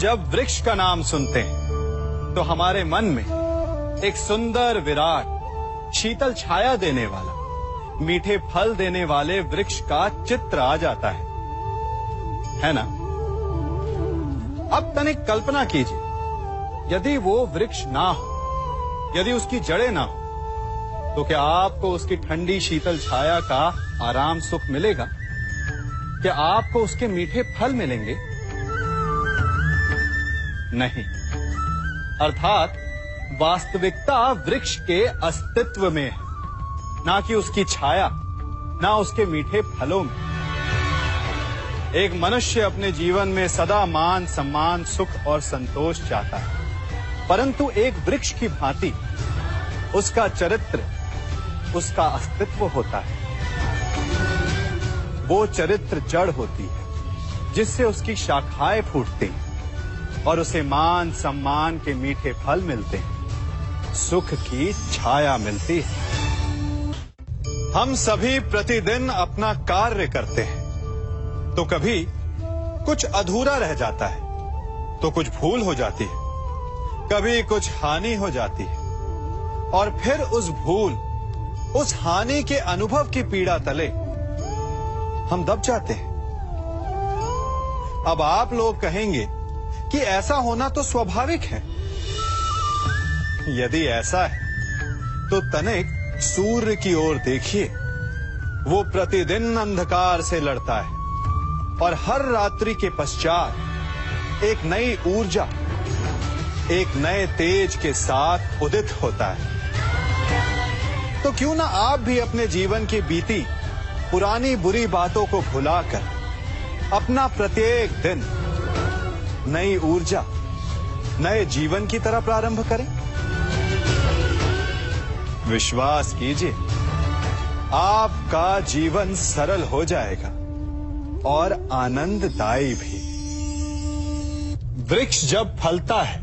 जब वृक्ष का नाम सुनते हैं तो हमारे मन में एक सुंदर, विराट, शीतल छाया देने वाला, मीठे फल देने वाले वृक्ष का चित्र आ जाता है ना? अब तनिक कल्पना कीजिए, यदि वो वृक्ष ना हो, यदि उसकी जड़ें ना हो, तो क्या आपको उसकी ठंडी शीतल छाया का आराम सुख मिलेगा? क्या आपको उसके मीठे फल मिलेंगे? नहीं। अर्थात वास्तविकता वृक्ष के अस्तित्व में है, ना कि उसकी छाया, ना उसके मीठे फलों में। एक मनुष्य अपने जीवन में सदा मान, सम्मान, सुख और संतोष चाहता है, परंतु एक वृक्ष की भांति उसका चरित्र, उसका अस्तित्व होता है। वो चरित्र जड़ होती है जिससे उसकी शाखाएं फूटती हैं और उसे मान, सम्मान के मीठे फल मिलते हैं, सुख की छाया मिलती है। हम सभी प्रतिदिन अपना कार्य करते हैं, तो कभी कुछ अधूरा रह जाता है, तो कुछ भूल हो जाती है, कभी कुछ हानि हो जाती है, और फिर उस भूल, उस हानि के अनुभव की पीड़ा तले हम दब जाते हैं। अब आप लोग कहेंगे कि ऐसा होना तो स्वाभाविक है। यदि ऐसा है तो तनिक सूर्य की ओर देखिए। वो प्रतिदिन अंधकार से लड़ता है और हर रात्रि के पश्चात एक नई ऊर्जा, एक नए तेज के साथ उदित होता है। तो क्यों ना आप भी अपने जीवन की बीती पुरानी बुरी बातों को भुलाकर अपना प्रत्येक दिन नई ऊर्जा, नए जीवन की तरह प्रारंभ करें। विश्वास कीजिए, आपका जीवन सरल हो जाएगा और आनंददायी भी। वृक्ष जब फलता है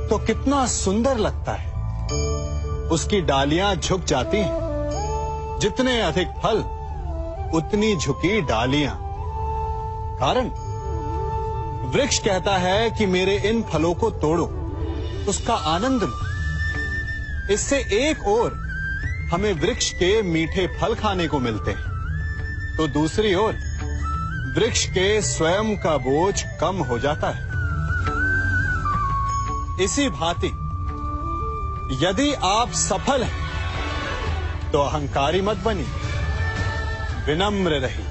तो कितना सुंदर लगता है। उसकी डालियां झुक जाती हैं। जितने अधिक फल, उतनी झुकी डालियां। कारण वृक्ष कहता है कि मेरे इन फलों को तोड़ो, उसका आनंद लो। इससे एक ओर हमें वृक्ष के मीठे फल खाने को मिलते हैं, तो दूसरी ओर वृक्ष के स्वयं का बोझ कम हो जाता है। इसी भांति यदि आप सफल हैं तो अहंकारी मत बनिए, विनम्र रहिए।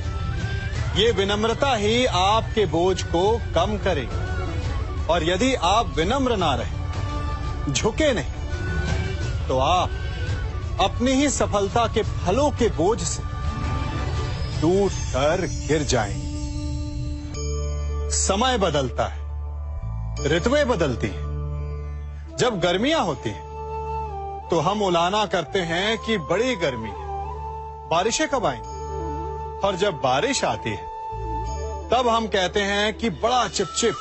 ये विनम्रता ही आपके बोझ को कम करेगी। और यदि आप विनम्र ना रहे, झुके नहीं, तो आप अपनी ही सफलता के फलों के बोझ से टूट कर गिर जाएंगे। समय बदलता है, ऋतुएं बदलती हैं। जब गर्मियां होती हैं तो हम उलाना करते हैं कि बड़ी गर्मी है, बारिशें कब आएंगी? और जब बारिश आती है तब हम कहते हैं कि बड़ा चिपचिप,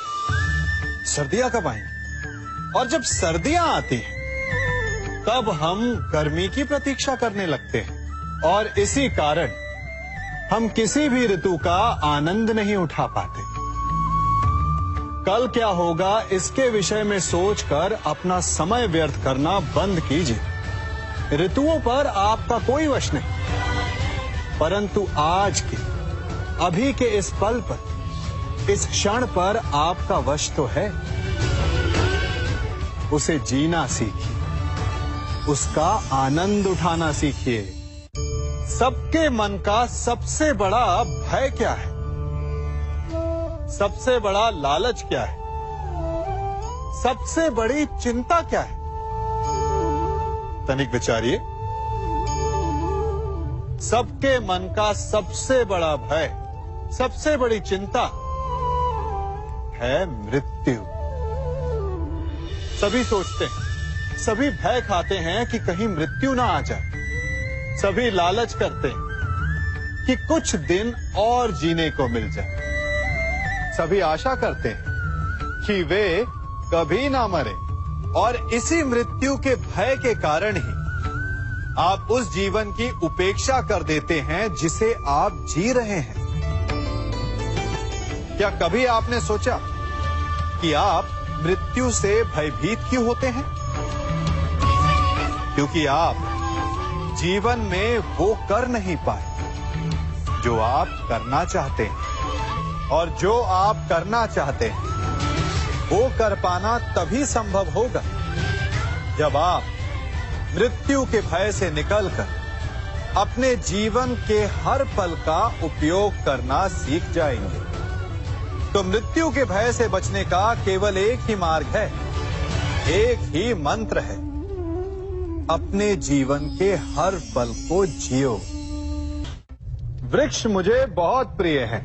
सर्दियां कब आएंगी? और जब सर्दियां आती हैं तब हम गर्मी की प्रतीक्षा करने लगते हैं। और इसी कारण हम किसी भी ऋतु का आनंद नहीं उठा पाते। कल क्या होगा इसके विषय में सोचकर अपना समय व्यर्थ करना बंद कीजिए। ऋतुओं पर आपका कोई वश नहीं, परंतु आज के, अभी के इस पल पर, इस क्षण पर आपका वश तो है। उसे जीना सीखिए, उसका आनंद उठाना सीखिए। सबके मन का सबसे बड़ा भय क्या है? सबसे बड़ा लालच क्या है? सबसे बड़ी चिंता क्या है? तनिक विचारिए। सबके मन का सबसे बड़ा भय, सबसे बड़ी चिंता है मृत्यु। सभी सोचते हैं, सभी भय खाते हैं कि कहीं मृत्यु ना आ जाए। सभी लालच करते हैं कि कुछ दिन और जीने को मिल जाए। सभी आशा करते हैं कि वे कभी ना मरे। और इसी मृत्यु के भय के कारण ही आप उस जीवन की उपेक्षा कर देते हैं जिसे आप जी रहे हैं। क्या कभी आपने सोचा कि आप मृत्यु से भयभीत क्यों होते हैं? क्योंकि आप जीवन में वो कर नहीं पाए जो आप करना चाहते हैं, और जो आप करना चाहते हैं वो कर पाना तभी संभव होगा जब आप मृत्यु के भय से निकलकर अपने जीवन के हर पल का उपयोग करना सीख जाएंगे। तो मृत्यु के भय से बचने का केवल एक ही मार्ग है, एक ही मंत्र है, अपने जीवन के हर पल को जियो। वृक्ष मुझे बहुत प्रिय हैं,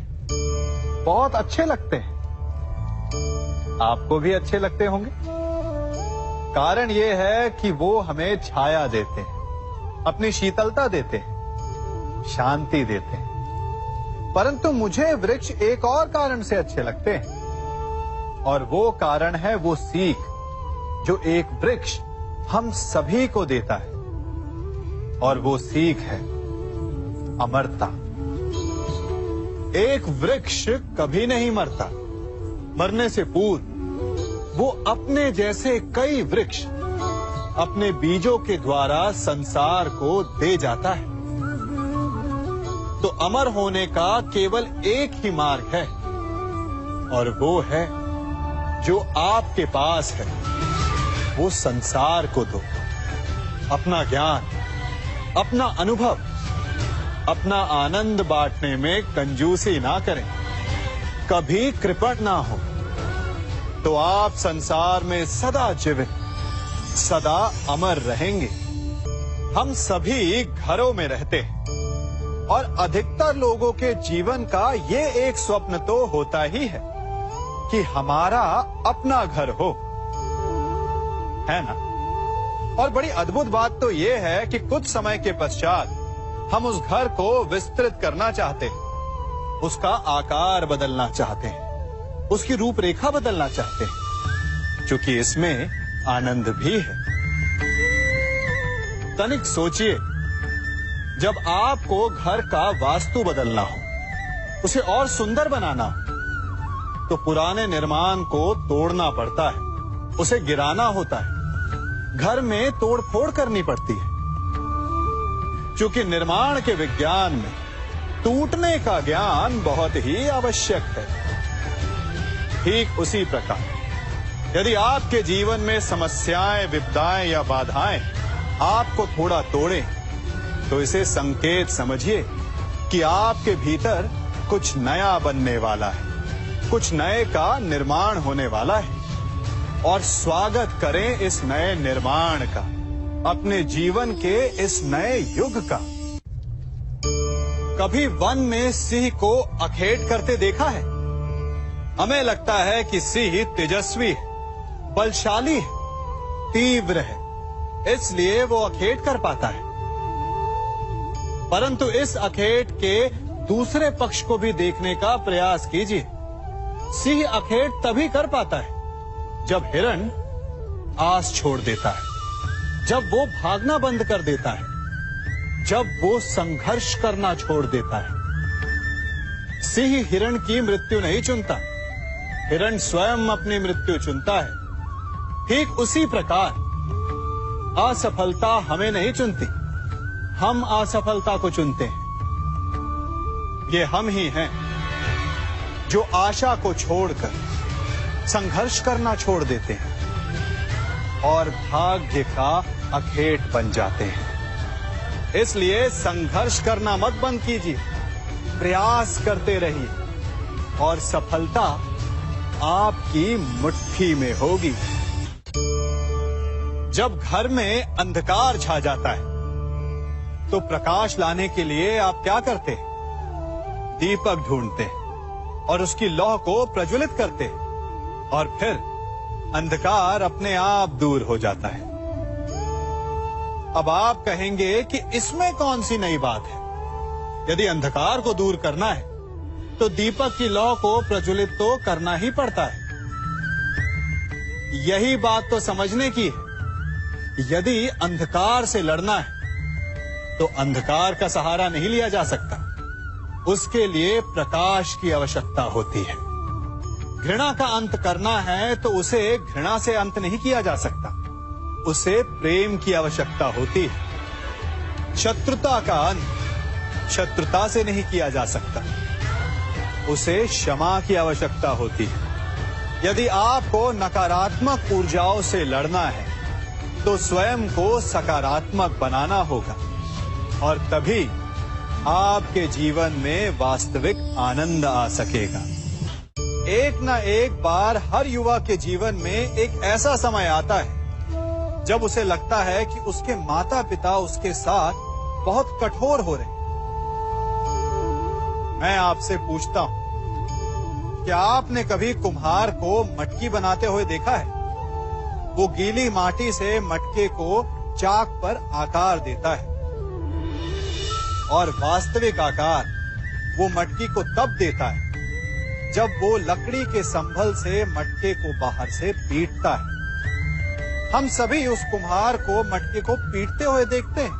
बहुत अच्छे लगते हैं। आपको भी अच्छे लगते होंगे। कारण यह है कि वो हमें छाया देते हैं, अपनी शीतलता देते हैं, शांति देते हैं। परंतु मुझे वृक्ष एक और कारण से अच्छे लगते हैं, और वो कारण है वो सीख जो एक वृक्ष हम सभी को देता है, और वो सीख है अमरता। एक वृक्ष कभी नहीं मरता। मरने से पूर्व वो अपने जैसे कई वृक्ष अपने बीजों के द्वारा संसार को दे जाता है। तो अमर होने का केवल एक ही मार्ग है, और वो है जो आपके पास है वो संसार को दो। अपना ज्ञान, अपना अनुभव, अपना आनंद बांटने में कंजूसी ना करें, कभी कृपण ना हो, तो आप संसार में सदा जीवित, सदा अमर रहेंगे। हम सभी घरों में रहते हैं, और अधिकतर लोगों के जीवन का ये एक स्वप्न तो होता ही है कि हमारा अपना घर हो, है ना? और बड़ी अद्भुत बात तो ये है कि कुछ समय के पश्चात हम उस घर को विस्तृत करना चाहते हैं, उसका आकार बदलना चाहते हैं, उसकी रूपरेखा बदलना चाहते हैं, क्योंकि इसमें आनंद भी है। तनिक सोचिए, जब आपको घर का वास्तु बदलना हो, उसे और सुंदर बनाना हो, तो पुराने निर्माण को तोड़ना पड़ता है, उसे गिराना होता है, घर में तोड़फोड़ करनी पड़ती है। क्योंकि निर्माण के विज्ञान में टूटने का ज्ञान बहुत ही आवश्यक है। ठीक उसी प्रकार यदि आपके जीवन में समस्याएं, विपदाएं या बाधाएं आपको थोड़ा तोड़े, तो इसे संकेत समझिए कि आपके भीतर कुछ नया बनने वाला है, कुछ नए का निर्माण होने वाला है। और स्वागत करें इस नए निर्माण का, अपने जीवन के इस नए युग का। कभी वन में सिंह को अखेट करते देखा है? हमें लगता है कि सिंह तेजस्वी है, बलशाली है, तीव्र है, इसलिए वो अखेट कर पाता है। परंतु इस अखेट के दूसरे पक्ष को भी देखने का प्रयास कीजिए। सिंह अखेट तभी कर पाता है जब हिरण आस छोड़ देता है, जब वो भागना बंद कर देता है, जब वो संघर्ष करना छोड़ देता है। सिंह हिरण की मृत्यु नहीं चुनता, हिरण स्वयं अपनी मृत्यु चुनता है। ठीक उसी प्रकार असफलता हमें नहीं चुनती, हम असफलता को चुनते हैं। ये हम ही हैं जो आशा को छोड़कर संघर्ष करना छोड़ देते हैं और भाग्य का अखेट बन जाते हैं। इसलिए संघर्ष करना मत बंद कीजिए, प्रयास करते रहिए और सफलता आपकी मुट्ठी में होगी। जब घर में अंधकार छा जाता है तो प्रकाश लाने के लिए आप क्या करते हैं? दीपक ढूंढते हैं और उसकी लौ को प्रज्वलित करते हैं, और फिर अंधकार अपने आप दूर हो जाता है। अब आप कहेंगे कि इसमें कौन सी नई बात है? यदि अंधकार को दूर करना है तो दीपक की लौ को प्रज्वलित तो करना ही पड़ता है। यही बात तो समझने की है। यदि अंधकार से लड़ना है तो अंधकार का सहारा नहीं लिया जा सकता, उसके लिए प्रकाश की आवश्यकता होती है। घृणा का अंत करना है तो उसे घृणा से अंत नहीं किया जा सकता, उसे प्रेम की आवश्यकता होती है। शत्रुता का अंत शत्रुता से नहीं किया जा सकता, उसे क्षमा की आवश्यकता होती है। यदि आपको नकारात्मक ऊर्जाओं से लड़ना है तो स्वयं को सकारात्मक बनाना होगा और तभी आपके जीवन में वास्तविक आनंद आ सकेगा। एक न एक बार हर युवा के जीवन में एक ऐसा समय आता है जब उसे लगता है कि उसके माता पिता उसके साथ बहुत कठोर हो रहे हैं। मैं आपसे पूछता हूं, क्या आपने कभी कुम्हार को मटकी बनाते हुए देखा है? वो गीली माटी से मटके को चाक पर आकार देता है और वास्तविक आकार वो मटकी को तब देता है जब वो लकड़ी के संभल से मटके को बाहर से पीटता है। हम सभी उस कुम्हार को मटके को पीटते हुए देखते हैं,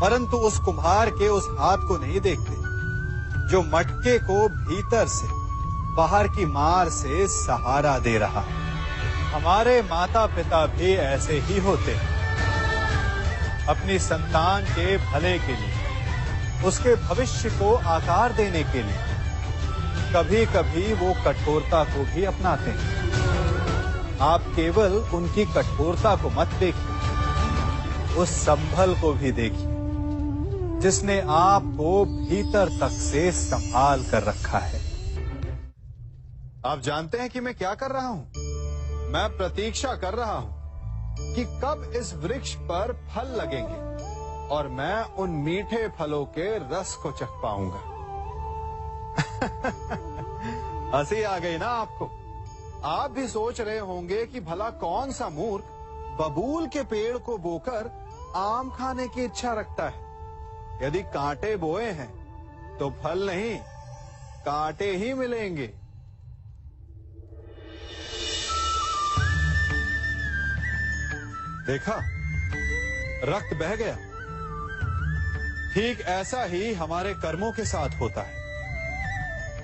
परंतु उस कुम्हार के उस हाथ को नहीं देखते जो मटके को भीतर से बाहर की मार से सहारा दे रहा है। हमारे माता पिता भी ऐसे ही होते हैं। अपनी संतान के भले के लिए, उसके भविष्य को आकार देने के लिए कभी कभी वो कठोरता को भी अपनाते हैं। आप केवल उनकी कठोरता को मत देखिए, उस संभल को भी देखिए जिसने आपको भीतर तक से संभाल कर रखा है। आप जानते हैं कि मैं क्या कर रहा हूं? मैं प्रतीक्षा कर रहा हूं कि कब इस वृक्ष पर फल लगेंगे और मैं उन मीठे फलों के रस को चख पाऊंगा। हंसी आ गई ना आपको? आप भी सोच रहे होंगे कि भला कौन सा मूर्ख बबूल के पेड़ को बोकर आम खाने की इच्छा रखता है। यदि कांटे बोए हैं तो फल नहीं, कांटे ही मिलेंगे। देखा, रक्त बह गया। ठीक ऐसा ही हमारे कर्मों के साथ होता है।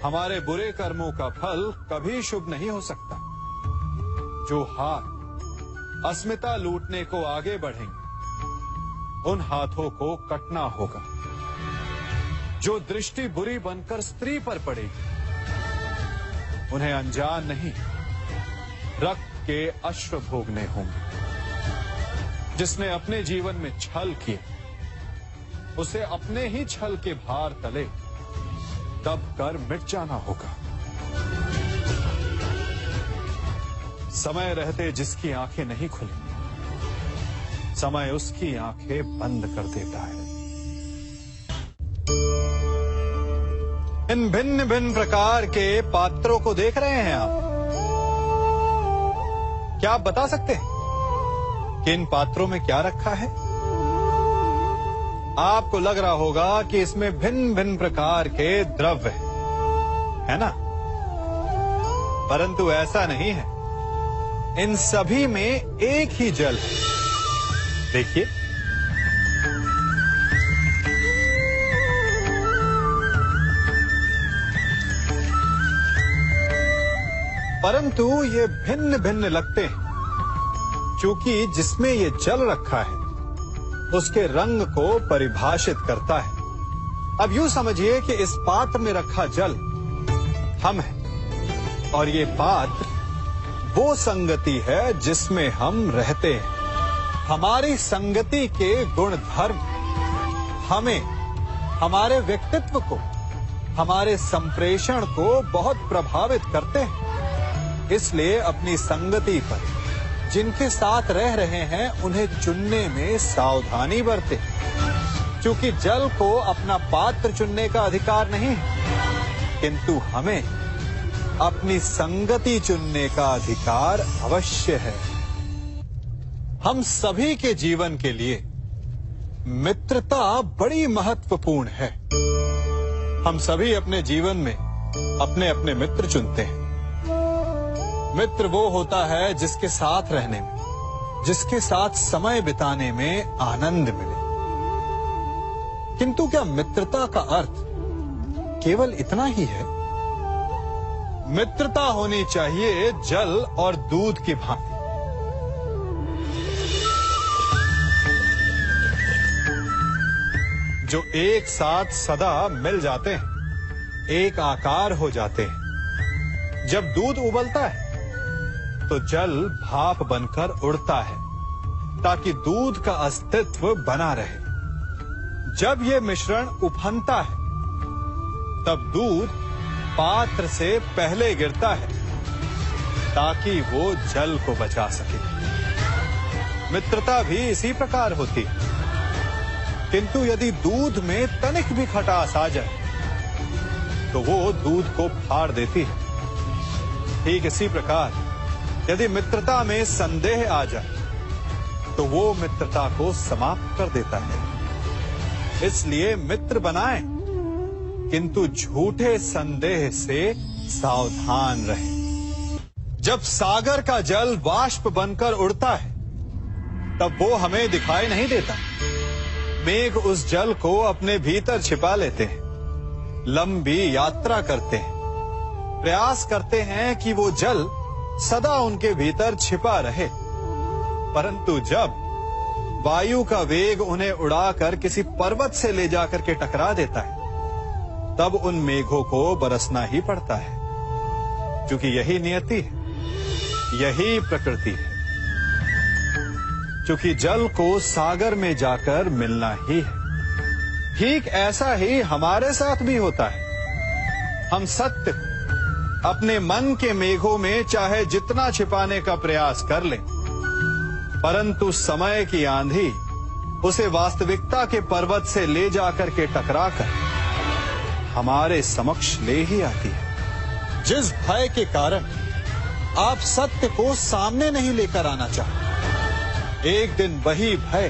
हमारे बुरे कर्मों का फल कभी शुभ नहीं हो सकता। जो हाथ अस्मिता लूटने को आगे बढ़ेंगे, उन हाथों को कटना होगा। जो दृष्टि बुरी बनकर स्त्री पर पड़ेगी, उन्हें अनजान नहीं रक्त के अश्रु भोगने होंगे। जिसने अपने जीवन में छल किया, उसे अपने ही छल के भार तले दब कर मिट जाना होगा। समय रहते जिसकी आंखें नहीं खुली, समय उसकी आंखें बंद कर देता है। इन भिन्न भिन्न प्रकार के पात्रों को देख रहे हैं आप? क्या आप बता सकते हैं कि इन पात्रों में क्या रखा है? आपको लग रहा होगा कि इसमें भिन्न भिन्न प्रकार के द्रव्य है ना? परंतु ऐसा नहीं है। इन सभी में एक ही जल है। देखिए, परंतु ये भिन्न भिन्न लगते हैं क्योंकि जिसमें ये जल रखा है उसके रंग को परिभाषित करता है। अब यूं समझिए कि इस पात्र में रखा जल हम हैं और ये पात्र वो संगति है जिसमें हम रहते हैं। हमारी संगति के गुण धर्म हमें, हमारे व्यक्तित्व को, हमारे संप्रेषण को बहुत प्रभावित करते हैं। इसलिए अपनी संगति पर जिनके साथ रह रहे हैं उन्हें चुनने में सावधानी बरतें, क्योंकि जल को अपना पात्र चुनने का अधिकार नहीं है, किंतु हमें अपनी संगति चुनने का अधिकार अवश्य है। हम सभी के जीवन के लिए मित्रता बड़ी महत्वपूर्ण है। हम सभी अपने जीवन में अपने अपने मित्र चुनते हैं। मित्र वो होता है जिसके साथ रहने में, जिसके साथ समय बिताने में आनंद मिले। किंतु क्या मित्रता का अर्थ केवल इतना ही है? मित्रता होनी चाहिए जल और दूध की भांति। जो एक साथ सदा मिल जाते हैं, एक आकार हो जाते हैं। जब दूध उबलता है तो जल भाप बनकर उड़ता है ताकि दूध का अस्तित्व बना रहे। जब यह मिश्रण उफनता है तब दूध पात्र से पहले गिरता है ताकि वो जल को बचा सके। मित्रता भी इसी प्रकार होती है, किंतु यदि दूध में तनिक भी खटास आ जाए तो वो दूध को फाड़ देती है। ठीक इसी प्रकार यदि मित्रता में संदेह आ जाए तो वो मित्रता को समाप्त कर देता है। इसलिए मित्र बनाएं, किंतु झूठे संदेह से सावधान रहें। जब सागर का जल वाष्प बनकर उड़ता है तब वो हमें दिखाई नहीं देता। मेघ उस जल को अपने भीतर छिपा लेते हैं, लंबी यात्रा करते हैं, प्रयास करते हैं कि वो जल सदा उनके भीतर छिपा रहे। परंतु जब वायु का वेग उन्हें उड़ाकर किसी पर्वत से ले जाकर के टकरा देता है तब उन मेघों को बरसना ही पड़ता है, क्योंकि यही नियति है, यही प्रकृति है। क्योंकि जल को सागर में जाकर मिलना ही है। ठीक ऐसा ही हमारे साथ भी होता है। हम सत्य अपने मन के मेघों में चाहे जितना छिपाने का प्रयास कर लें, परंतु समय की आंधी उसे वास्तविकता के पर्वत से ले जाकर के टकराकर हमारे समक्ष ले ही आती है। जिस भय के कारण आप सत्य को सामने नहीं लेकर आना चाहते, एक दिन वही भय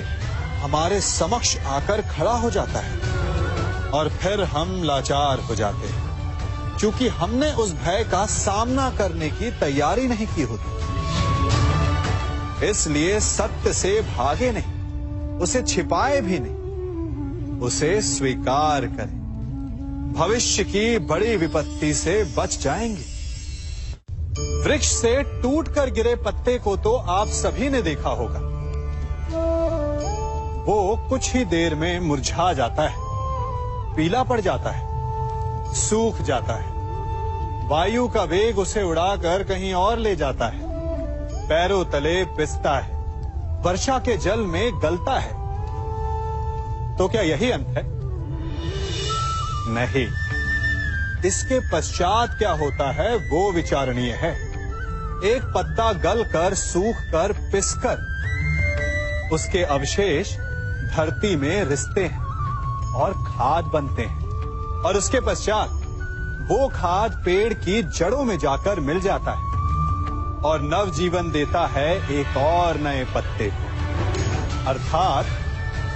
हमारे समक्ष आकर खड़ा हो जाता है और फिर हम लाचार हो जाते हैं, क्योंकि हमने उस भय का सामना करने की तैयारी नहीं की होती। इसलिए सत्य से भागे नहीं, उसे छिपाए भी नहीं, उसे स्वीकार करें। भविष्य की बड़ी विपत्ति से बच जाएंगे। वृक्ष से टूटकर गिरे पत्ते को तो आप सभी ने देखा होगा। वो कुछ ही देर में मुरझा जाता है, पीला पड़ जाता है, सूख जाता है। वायु का वेग उसे उड़ाकर कहीं और ले जाता है, पैरों तले पिसता है, वर्षा के जल में गलता है। तो क्या यही अंत है? नहीं। इसके पश्चात क्या होता है वो विचारणीय है। एक पत्ता गलकर, सूखकर, पिसकर उसके अवशेष धरती में रिसते हैं और खाद बनते हैं, और उसके पश्चात वो खाद पेड़ की जड़ों में जाकर मिल जाता है और नवजीवन देता है एक और नए पत्ते को। अर्थात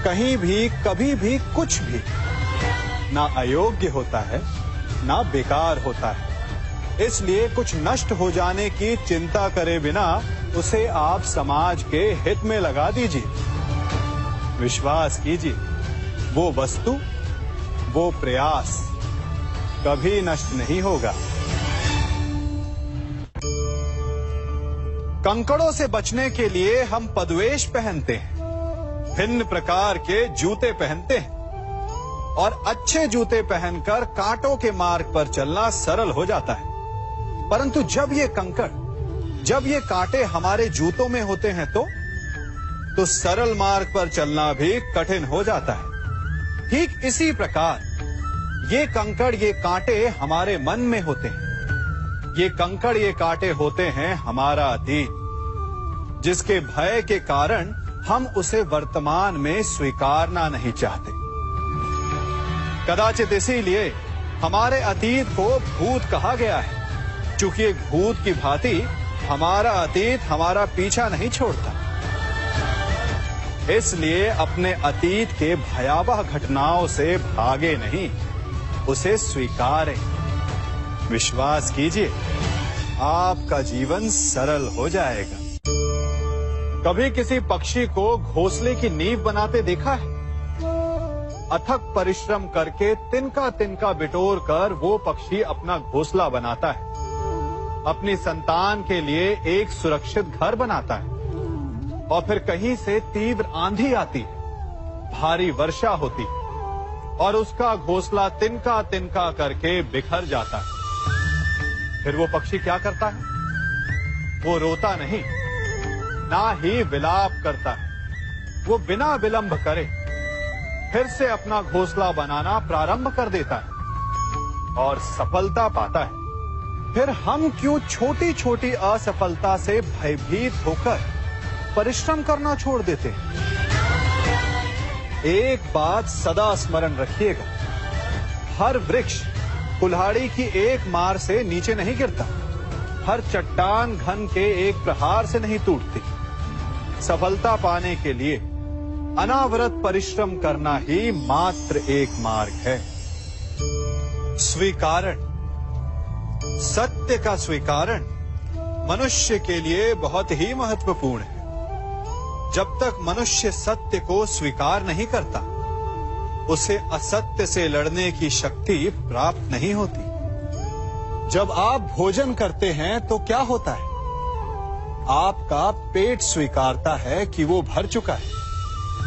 कहीं भी, कभी भी, कुछ भी ना अयोग्य होता है, ना बेकार होता है। इसलिए कुछ नष्ट हो जाने की चिंता करे बिना उसे आप समाज के हित में लगा दीजिए। विश्वास कीजिए, वो वस्तु, वो प्रयास कभी नष्ट नहीं होगा। कंकड़ों से बचने के लिए हम पदवेश पहनते हैं, भिन्न प्रकार के जूते पहनते हैं, और अच्छे जूते पहनकर कांटों के मार्ग पर चलना सरल हो जाता है। परंतु जब ये कंकड़, जब ये कांटे हमारे जूतों में होते हैं तो सरल मार्ग पर चलना भी कठिन हो जाता है। ठीक इसी प्रकार ये कंकड़, ये कांटे हमारे मन में होते हैं। ये कंकड़, ये कांटे होते हैं हमारा अतीत, जिसके भय के कारण हम उसे वर्तमान में स्वीकारना नहीं चाहते। कदाचित इसीलिए हमारे अतीत को भूत कहा गया है, क्योंकि एक भूत की भांति हमारा अतीत हमारा पीछा नहीं छोड़ता। इसलिए अपने अतीत के भयावह घटनाओं से भागे नहीं, उसे स्वीकारें। विश्वास कीजिए, आपका जीवन सरल हो जाएगा। कभी किसी पक्षी को घोंसले की नींव बनाते देखा है? अथक परिश्रम करके तिनका तिनका बिटोर कर वो पक्षी अपना घोंसला बनाता है। अपनी संतान के लिए एक सुरक्षित घर बनाता है और फिर कहीं से तीव्र आंधी आती है, भारी वर्षा होती है और उसका घोंसला तिनका तिनका करके बिखर जाता है। फिर वो पक्षी क्या करता है? वो रोता नहीं, ना ही विलाप करता है। वो बिना विलंब करे फिर से अपना घोंसला बनाना प्रारंभ कर देता है और सफलता पाता है। फिर हम क्यों छोटी छोटी असफलता से भयभीत होकर परिश्रम करना छोड़ देते हैं? एक बात सदा स्मरण रखिएगा, हर वृक्ष कुल्हाड़ी की एक मार से नीचे नहीं गिरता, हर चट्टान घन के एक प्रहार से नहीं टूटती। सफलता पाने के लिए अनावरत परिश्रम करना ही मात्र एक मार्ग है। स्वीकारण, सत्य का स्वीकारण मनुष्य के लिए बहुत ही महत्वपूर्ण है। जब तक मनुष्य सत्य को स्वीकार नहीं करता, उसे असत्य से लड़ने की शक्ति प्राप्त नहीं होती। जब आप भोजन करते हैं तो क्या होता है? आपका पेट स्वीकारता है कि वो भर चुका है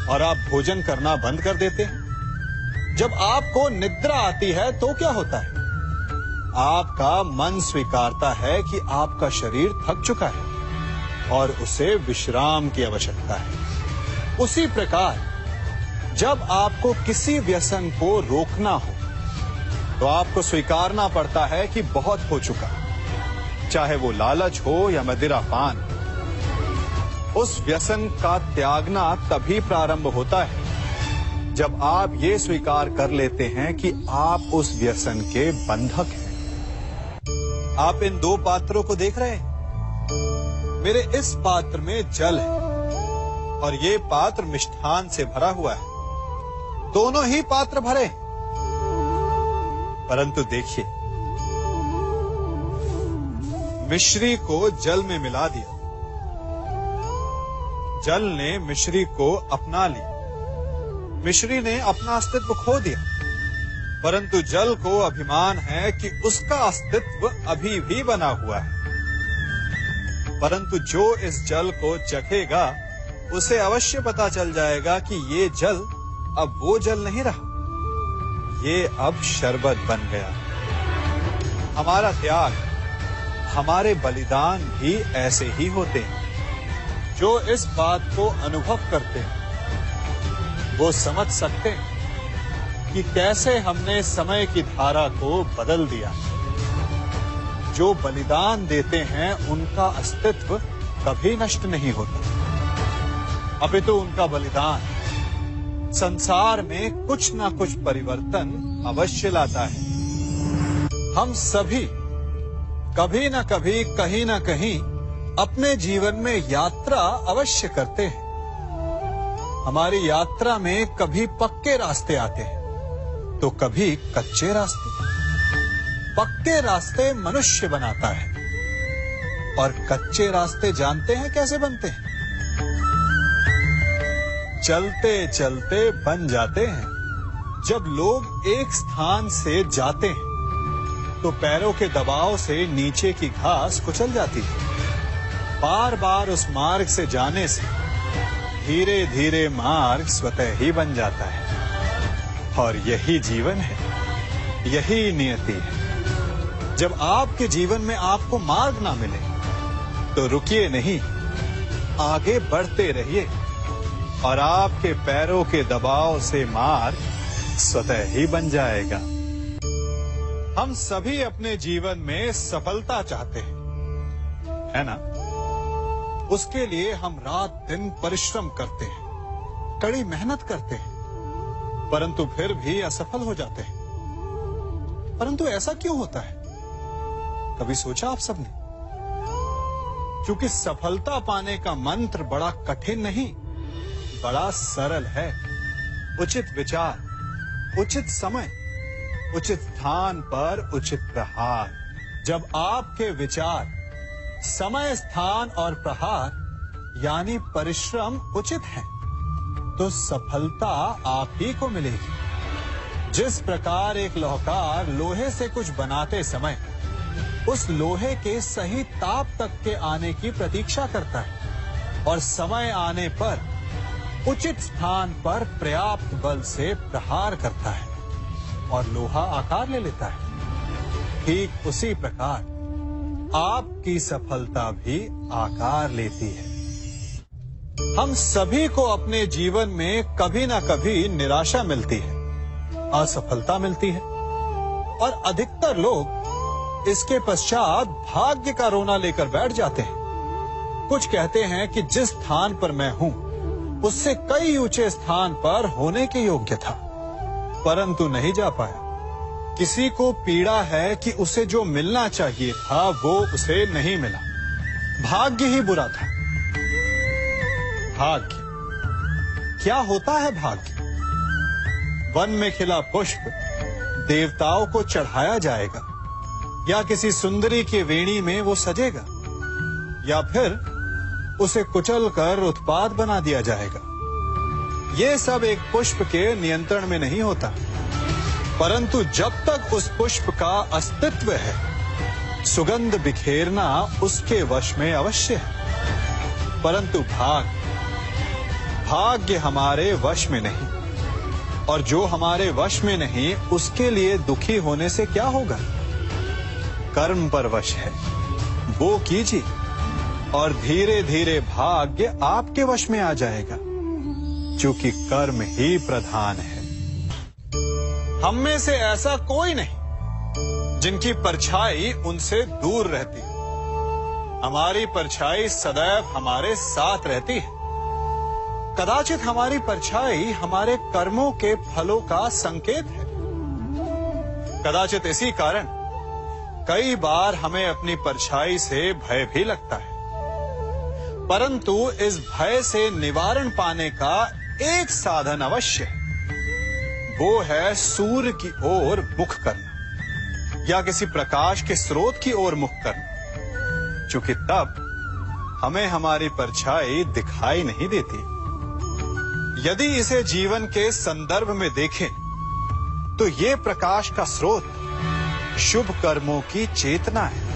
और आप भोजन करना बंद कर देते हैं। जब आपको निद्रा आती है तो क्या होता है? आपका मन स्वीकारता है कि आपका शरीर थक चुका है और उसे विश्राम की आवश्यकता है। उसी प्रकार जब आपको किसी व्यसन को रोकना हो तो आपको स्वीकारना पड़ता है कि बहुत हो चुका, चाहे वो लालच हो या मदिरापान। उस व्यसन का त्यागना तभी प्रारंभ होता है जब आप ये स्वीकार कर लेते हैं कि आप उस व्यसन के बंधक हैं। आप इन दो पात्रों को देख रहे हैं। मेरे इस पात्र में जल है और ये पात्र मिष्ठान से भरा हुआ है। दोनों ही पात्र भरे, परंतु देखिए, मिश्री को जल में मिला दिया, जल ने मिश्री को अपना लिया, मिश्री ने अपना अस्तित्व खो दिया, परंतु जल को अभिमान है कि उसका अस्तित्व अभी भी बना हुआ है। परंतु जो इस जल को चखेगा उसे अवश्य पता चल जाएगा कि ये जल अब वो जल नहीं रहा, ये अब शरबत बन गया। हमारा त्याग, हमारे बलिदान भी ऐसे ही होते हैं। जो इस बात को अनुभव करते हैं वो समझ सकते हैं कि कैसे हमने समय की धारा को बदल दिया। जो बलिदान देते हैं उनका अस्तित्व कभी नष्ट नहीं होता, अपितु उनका बलिदान संसार में कुछ ना कुछ परिवर्तन अवश्य लाता है। हम सभी कभी ना कभी, कहीं ना कहीं अपने जीवन में यात्रा अवश्य करते हैं। हमारी यात्रा में कभी पक्के रास्ते आते हैं तो कभी कच्चे रास्ते। पक्के रास्ते मनुष्य बनाता है और कच्चे रास्ते जानते हैं कैसे बनते हैं? चलते चलते बन जाते हैं। जब लोग एक स्थान से जाते हैं तो पैरों के दबाव से नीचे की घास कुचल जाती है। बार बार उस मार्ग से जाने से धीरे धीरे मार्ग स्वतः ही बन जाता है। और यही जीवन है, यही नियति है। जब आपके जीवन में आपको मार्ग ना मिले तो रुकिए नहीं, आगे बढ़ते रहिए और आपके पैरों के दबाव से मार्ग स्वतः ही बन जाएगा। हम सभी अपने जीवन में सफलता चाहते हैं, है ना? उसके लिए हम रात दिन परिश्रम करते हैं, कड़ी मेहनत करते हैं, परंतु फिर भी असफल हो जाते हैं। परंतु ऐसा क्यों होता है? कभी सोचा आप सबने? क्योंकि सफलता पाने का मंत्र बड़ा कठिन नहीं, बड़ा सरल है। उचित विचार, उचित समय, उचित स्थान पर उचित प्रहार। जब आपके विचार, समय, स्थान और प्रहार यानी परिश्रम उचित है तो सफलता आप ही को मिलेगी। जिस प्रकार एक लौहकार लोहे से कुछ बनाते समय उस लोहे के सही ताप तक के आने की प्रतीक्षा करता है और समय आने पर उचित स्थान पर पर्याप्त बल से प्रहार करता है और लोहा आकार ले लेता है। ठीक उसी प्रकार आपकी सफलता भी आकार लेती है। हम सभी को अपने जीवन में कभी ना कभी निराशा मिलती है, असफलता मिलती है और अधिकतर लोग इसके पश्चात भाग्य का रोना लेकर बैठ जाते हैं। कुछ कहते हैं कि जिस स्थान पर मैं हूं उससे कई ऊंचे स्थान पर होने के योग्य था, परंतु नहीं जा पाया। किसी को पीड़ा है कि उसे जो मिलना चाहिए था वो उसे नहीं मिला। भाग्य ही बुरा था। भाग्य क्या होता है? भाग्य वन में खिला पुष्प देवताओं को चढ़ाया जाएगा, या किसी सुंदरी की वेणी में वो सजेगा, या फिर उसे कुचलकर उत्पाद बना दिया जाएगा। ये सब एक पुष्प के नियंत्रण में नहीं होता, परंतु जब तक उस पुष्प का अस्तित्व है, सुगंध बिखेरना उसके वश में अवश्य है। परंतु भाग्य हमारे वश में नहीं, और जो हमारे वश में नहीं उसके लिए दुखी होने से क्या होगा? कर्म पर वश है, वो कीजिए और धीरे धीरे भाग्य आपके वश में आ जाएगा, क्योंकि कर्म ही प्रधान है। हम में से ऐसा कोई नहीं जिनकी परछाई उनसे दूर रहती है। हमारी परछाई सदैव हमारे साथ रहती है। कदाचित हमारी परछाई हमारे कर्मों के फलों का संकेत है। कदाचित इसी कारण कई बार हमें अपनी परछाई से भय भी लगता है, परंतु इस भय से निवारण पाने का एक साधन अवश्य है। वो है सूर्य की ओर मुख करना, या किसी प्रकाश के स्रोत की ओर मुख करना, क्योंकि तब हमें हमारी परछाई दिखाई नहीं देती। यदि इसे जीवन के संदर्भ में देखें तो ये प्रकाश का स्रोत शुभ कर्मों की चेतना है।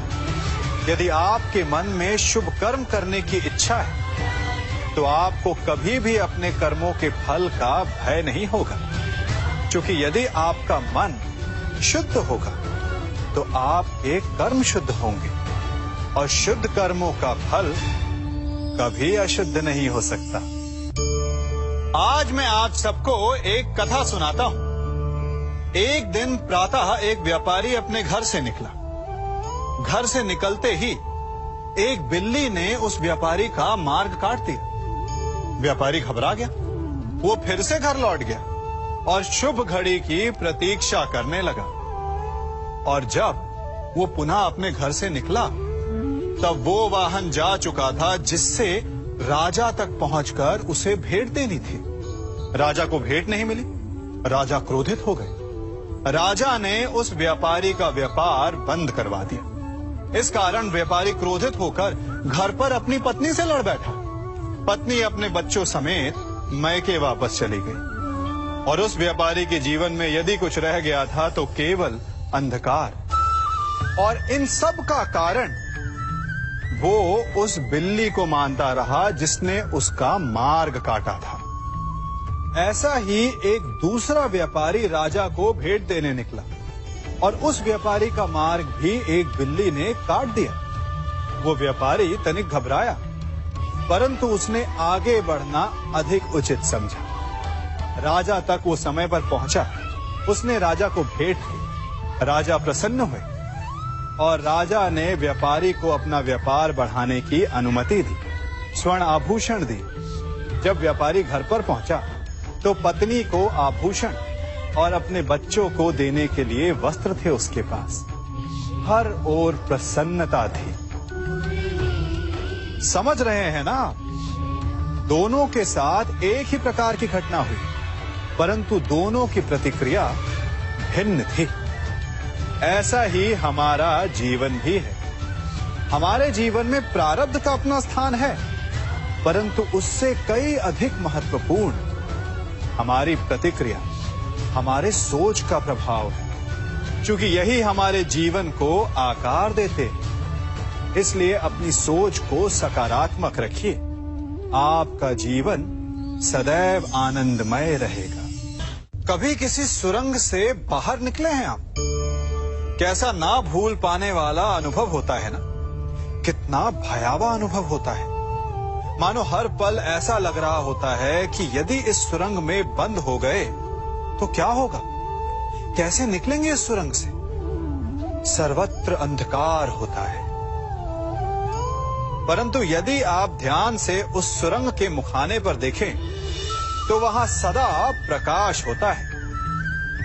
यदि आपके मन में शुभ कर्म करने की इच्छा है तो आपको कभी भी अपने कर्मों के फल का भय नहीं होगा, क्योंकि यदि आपका मन शुद्ध होगा तो आपके कर्म शुद्ध होंगे, और शुद्ध कर्मों का फल कभी अशुद्ध नहीं हो सकता। आज मैं आप सबको एक कथा सुनाता हूं। एक दिन प्रातः एक व्यापारी अपने घर से निकला। घर से निकलते ही एक बिल्ली ने उस व्यापारी का मार्ग काट दिया। व्यापारी घबरा गया। वो फिर से घर लौट गया और शुभ घड़ी की प्रतीक्षा करने लगा। और जब वो पुनः अपने घर से निकला तब वो वाहन जा चुका था जिससे राजा तक पहुंचकर उसे भेंट देनी थी। राजा को भेंट नहीं मिली। राजा क्रोधित हो गए। राजा ने उस व्यापारी का व्यापार बंद करवा दिया। इस कारण व्यापारी क्रोधित होकर घर पर अपनी पत्नी से लड़ बैठा। पत्नी अपने बच्चों समेत मैके वापस चली गई, और उस व्यापारी के जीवन में यदि कुछ रह गया था तो केवल अंधकार। और इन सब का कारण वो उस बिल्ली को मानता रहा जिसने उसका मार्ग काटा था। ऐसा ही एक दूसरा व्यापारी राजा को भेंट देने निकला, और उस व्यापारी का मार्ग भी एक बिल्ली ने काट दिया। वो व्यापारी तनिक घबराया, परंतु उसने आगे बढ़ना अधिक उचित समझा। राजा तक वो समय पर पहुंचा। उसने राजा को भेंट की। राजा प्रसन्न हुए और राजा ने व्यापारी को अपना व्यापार बढ़ाने की अनुमति दी, स्वर्ण आभूषण दी। जब व्यापारी घर पर पहुंचा तो पत्नी को आभूषण और अपने बच्चों को देने के लिए वस्त्र थे उसके पास। हर ओर प्रसन्नता थी। समझ रहे हैं ना? दोनों के साथ एक ही प्रकार की घटना हुई, परंतु दोनों की प्रतिक्रिया भिन्न थी। ऐसा ही हमारा जीवन भी है। हमारे जीवन में प्रारब्ध का अपना स्थान है, परंतु उससे कई अधिक महत्वपूर्ण हमारी प्रतिक्रिया, हमारे सोच का प्रभाव है। क्योंकि यही हमारे जीवन को आकार देते हैं। इसलिए अपनी सोच को सकारात्मक रखिए। आपका जीवन सदैव आनंदमय रहेगा। कभी किसी सुरंग से बाहर निकले हैं आप? कैसा ना भूल पाने वाला अनुभव होता है ना? कितना भयावह अनुभव होता है। मानो हर पल ऐसा लग रहा होता है कि यदि इस सुरंग में बंद हो गए तो क्या होगा? कैसे निकलेंगे इस सुरंग से? सर्वत्र अंधकार होता है। परंतु यदि आप ध्यान से उस सुरंग के मुखाने पर देखें तो वहां सदा प्रकाश होता है,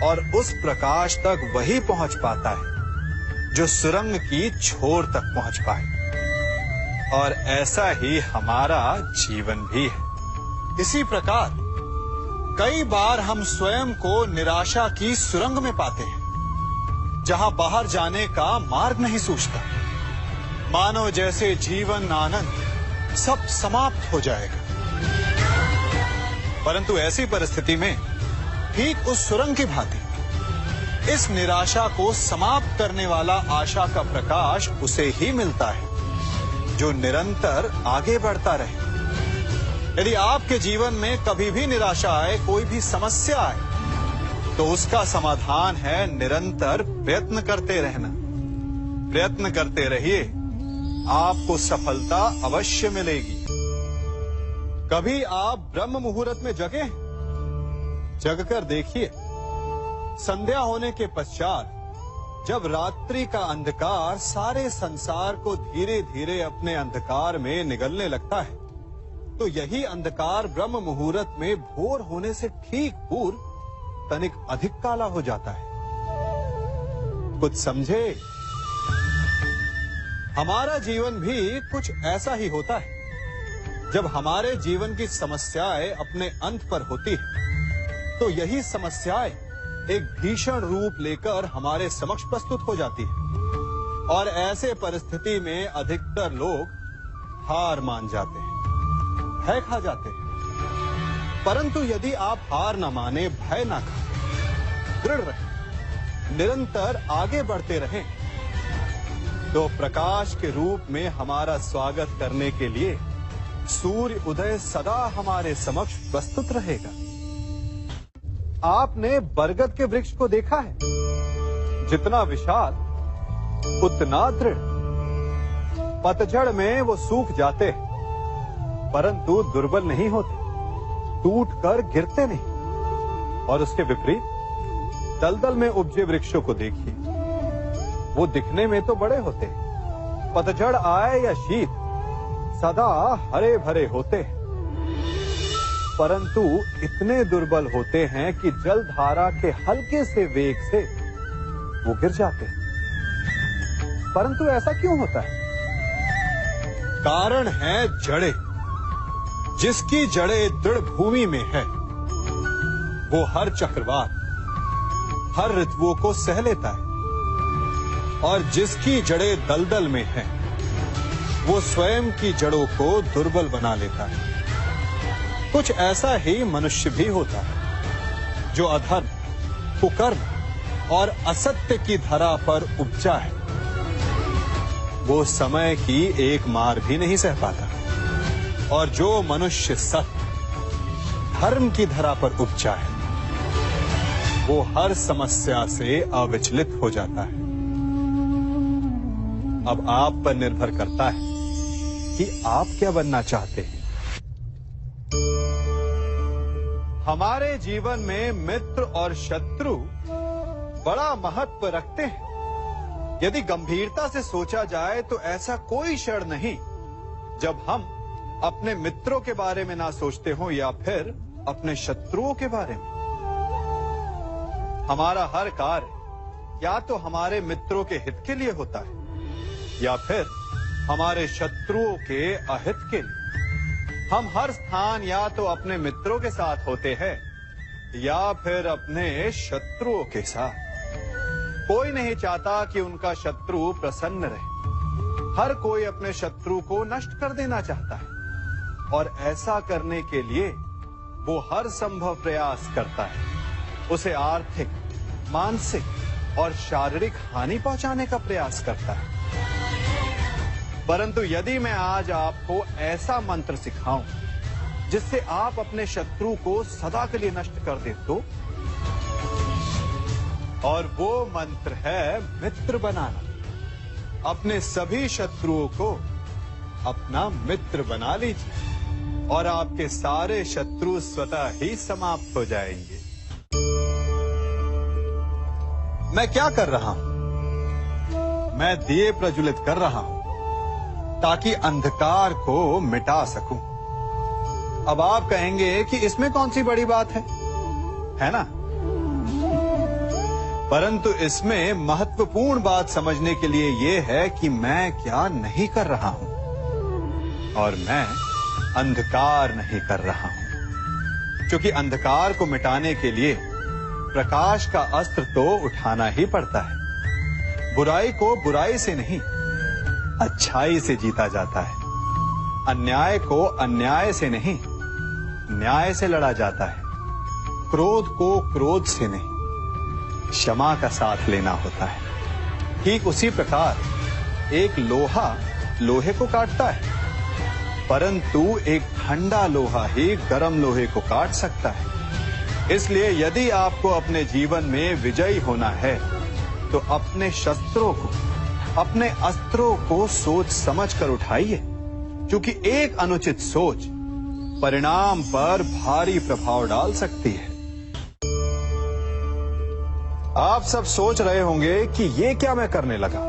और उस प्रकाश तक वही पहुंच पाता है जो सुरंग की छोर तक पहुंच पाए। और ऐसा ही हमारा जीवन भी है। इसी प्रकार कई बार हम स्वयं को निराशा की सुरंग में पाते हैं, जहां बाहर जाने का मार्ग नहीं सूझता। मानो जैसे जीवन आनंद सब समाप्त हो जाएगा। परंतु ऐसी परिस्थिति में ठीक उस सुरंग की भांति इस निराशा को समाप्त करने वाला आशा का प्रकाश उसे ही मिलता है जो निरंतर आगे बढ़ता रहे। यदि आपके जीवन में कभी भी निराशा आए, कोई भी समस्या आए, तो उसका समाधान है निरंतर प्रयत्न करते रहना। प्रयत्न करते रहिए, आपको सफलता अवश्य मिलेगी। कभी आप ब्रह्म मुहूर्त में जगे? जगकर देखिए, संध्या होने के पश्चात जब रात्रि का अंधकार सारे संसार को धीरे धीरे अपने अंधकार में निगलने लगता है, तो यही अंधकार ब्रह्म मुहूर्त में भोर होने से ठीक पूर्व तनिक अधिक काला हो जाता है। कुछ समझे? हमारा जीवन भी कुछ ऐसा ही होता है। जब हमारे जीवन की समस्याएं अपने अंत पर होती है, तो यही समस्याएं एक भीषण रूप लेकर हमारे समक्ष प्रस्तुत हो जाती है, और ऐसे परिस्थिति में अधिकतर लोग हार मान जाते हैं, भय खा जाते हैं। परंतु यदि आप हार न माने, भय न खाएं, दृढ़ रहें, निरंतर आगे बढ़ते रहें, तो प्रकाश के रूप में हमारा स्वागत करने के लिए सूर्य उदय सदा हमारे समक्ष प्रस्तुत रहेगा। आपने बरगद के वृक्ष को देखा है? जितना विशाल उतना दृढ़। पतझड़ में वो सूख जाते हैं, परंतु दुर्बल नहीं होते, टूटकर गिरते नहीं। और उसके विपरीत दलदल में उपजे वृक्षों को देखिए, वो दिखने में तो बड़े होते हैं, पतझड़ आए या शीत सदा हरे भरे होते हैं, परंतु इतने दुर्बल होते हैं कि जल धारा के हल्के से वेग से वो गिर जाते हैं। परंतु ऐसा क्यों होता है? कारण है जड़ें। जिसकी जड़ें दृढ़ भूमि में है, वो हर चक्रवात, हर ऋतुओं को सह लेता है, और जिसकी जड़ें दलदल में हैं, वो स्वयं की जड़ों को दुर्बल बना लेता है। कुछ ऐसा ही मनुष्य भी होता है, जो अधर्म, कुकर्म और असत्य की धरा पर उपजा है। वो समय की एक मार भी नहीं सह पाता, और जो मनुष्य सत्य, धर्म की धरा पर उपजा है, वो हर समस्या से अविचलित हो जाता है। अब आप पर निर्भर करता है कि आप क्या बनना चाहते हैं। हमारे जीवन में मित्र और शत्रु बड़ा महत्व रखते हैं। यदि गंभीरता से सोचा जाए तो ऐसा कोई क्षण नहीं जब हम अपने मित्रों के बारे में ना सोचते हो या फिर अपने शत्रुओं के बारे में। हमारा हर कार्य या तो हमारे मित्रों के हित के लिए होता है या फिर हमारे शत्रुओं के अहित के लिए। हम हर स्थान या तो अपने मित्रों के साथ होते हैं या फिर अपने शत्रुओं के साथ। कोई नहीं चाहता कि उनका शत्रु प्रसन्न रहे। हर कोई अपने शत्रु को नष्ट कर देना चाहता है, और ऐसा करने के लिए वो हर संभव प्रयास करता है। उसे आर्थिक, मानसिक और शारीरिक हानि पहुंचाने का प्रयास करता है। परंतु यदि मैं आज आपको ऐसा मंत्र सिखाऊं जिससे आप अपने शत्रु को सदा के लिए नष्ट कर दे तो, और वो मंत्र है मित्र बनाना। अपने सभी शत्रुओं को अपना मित्र बना लीजिए और आपके सारे शत्रु स्वतः ही समाप्त हो जाएंगे। मैं क्या कर रहा हूं? मैं दिए प्रज्वलित कर रहा हूं ताकि अंधकार को मिटा सकूं। अब आप कहेंगे कि इसमें कौन सी बड़ी बात है ना? परंतु इसमें महत्वपूर्ण बात समझने के लिए यह है कि मैं क्या नहीं कर रहा हूं, और मैं अंधकार नहीं कर रहा हूं। क्योंकि अंधकार को मिटाने के लिए प्रकाश का अस्त्र तो उठाना ही पड़ता है। बुराई को बुराई से नहीं, अच्छाई से जीता जाता है। अन्याय को अन्याय से नहीं, न्याय से लड़ा जाता है। क्रोध को क्रोध से नहीं, क्षमा का साथ लेना होता है। ठीक उसी प्रकार एक लोहा लोहे को काटता है, परंतु एक ठंडा लोहा ही गर्म लोहे को काट सकता है। इसलिए यदि आपको अपने जीवन में विजयी होना है तो अपने शस्त्रों को, अपने अस्त्रों को सोच समझ कर उठाइए, क्योंकि एक अनुचित सोच परिणाम पर भारी प्रभाव डाल सकती है। आप सब सोच रहे होंगे कि ये क्या मैं करने लगा।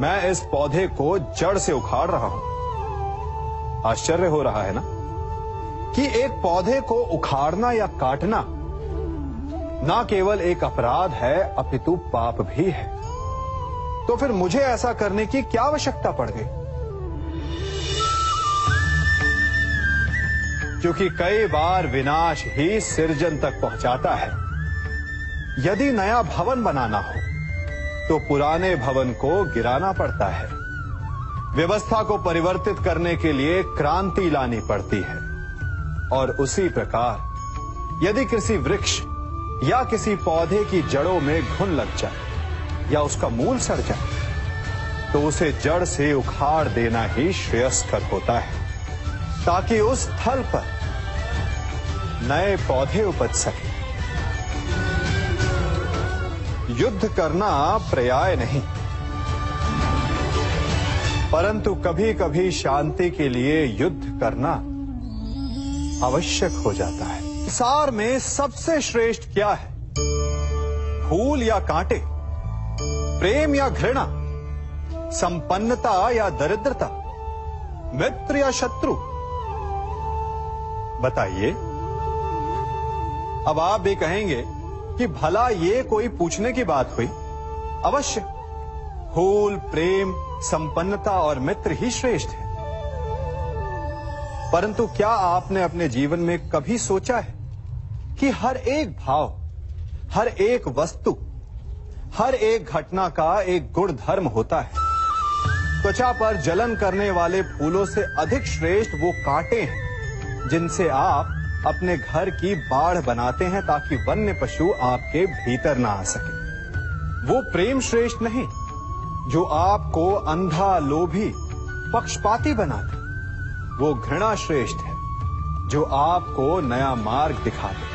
मैं इस पौधे को जड़ से उखाड़ रहा हूं। आश्चर्य हो रहा है ना कि एक पौधे को उखाड़ना या काटना ना केवल एक अपराध है अपितु पाप भी है। तो फिर मुझे ऐसा करने की क्या आवश्यकता पड़ गई? क्योंकि कई बार विनाश ही सृजन तक पहुंचाता है। यदि नया भवन बनाना हो तो पुराने भवन को गिराना पड़ता है। व्यवस्था को परिवर्तित करने के लिए क्रांति लानी पड़ती है। और उसी प्रकार यदि किसी वृक्ष या किसी पौधे की जड़ों में घुन लग जाए या उसका मूल सड़ जाए तो उसे जड़ से उखाड़ देना ही श्रेयस्कर होता है, ताकि उस स्थल पर नए पौधे उपज सके। युद्ध करना पर्याय नहीं, परंतु कभी कभी शांति के लिए युद्ध करना आवश्यक हो जाता है। संसार में सबसे श्रेष्ठ क्या है? फूल या कांटे, प्रेम या घृणा, संपन्नता या दरिद्रता, मित्र या शत्रु? बताइए। अब आप भी कहेंगे कि भला ये कोई पूछने की बात हुई? अवश्य, फूल, प्रेम, संपन्नता और मित्र ही श्रेष्ठ है। परंतु क्या आपने अपने जीवन में कभी सोचा है कि हर एक भाव, हर एक वस्तु, हर एक घटना का एक गुण धर्म होता है? त्वचा पर जलन करने वाले फूलों से अधिक श्रेष्ठ वो कांटे हैं जिनसे आप अपने घर की बाढ़ बनाते हैं ताकि वन्य पशु आपके भीतर ना आ सके। वो प्रेम श्रेष्ठ नहीं जो आपको अंधा, लोभी, पक्षपाती बनाते। वो घृणा श्रेष्ठ है जो आपको नया मार्ग दिखाते।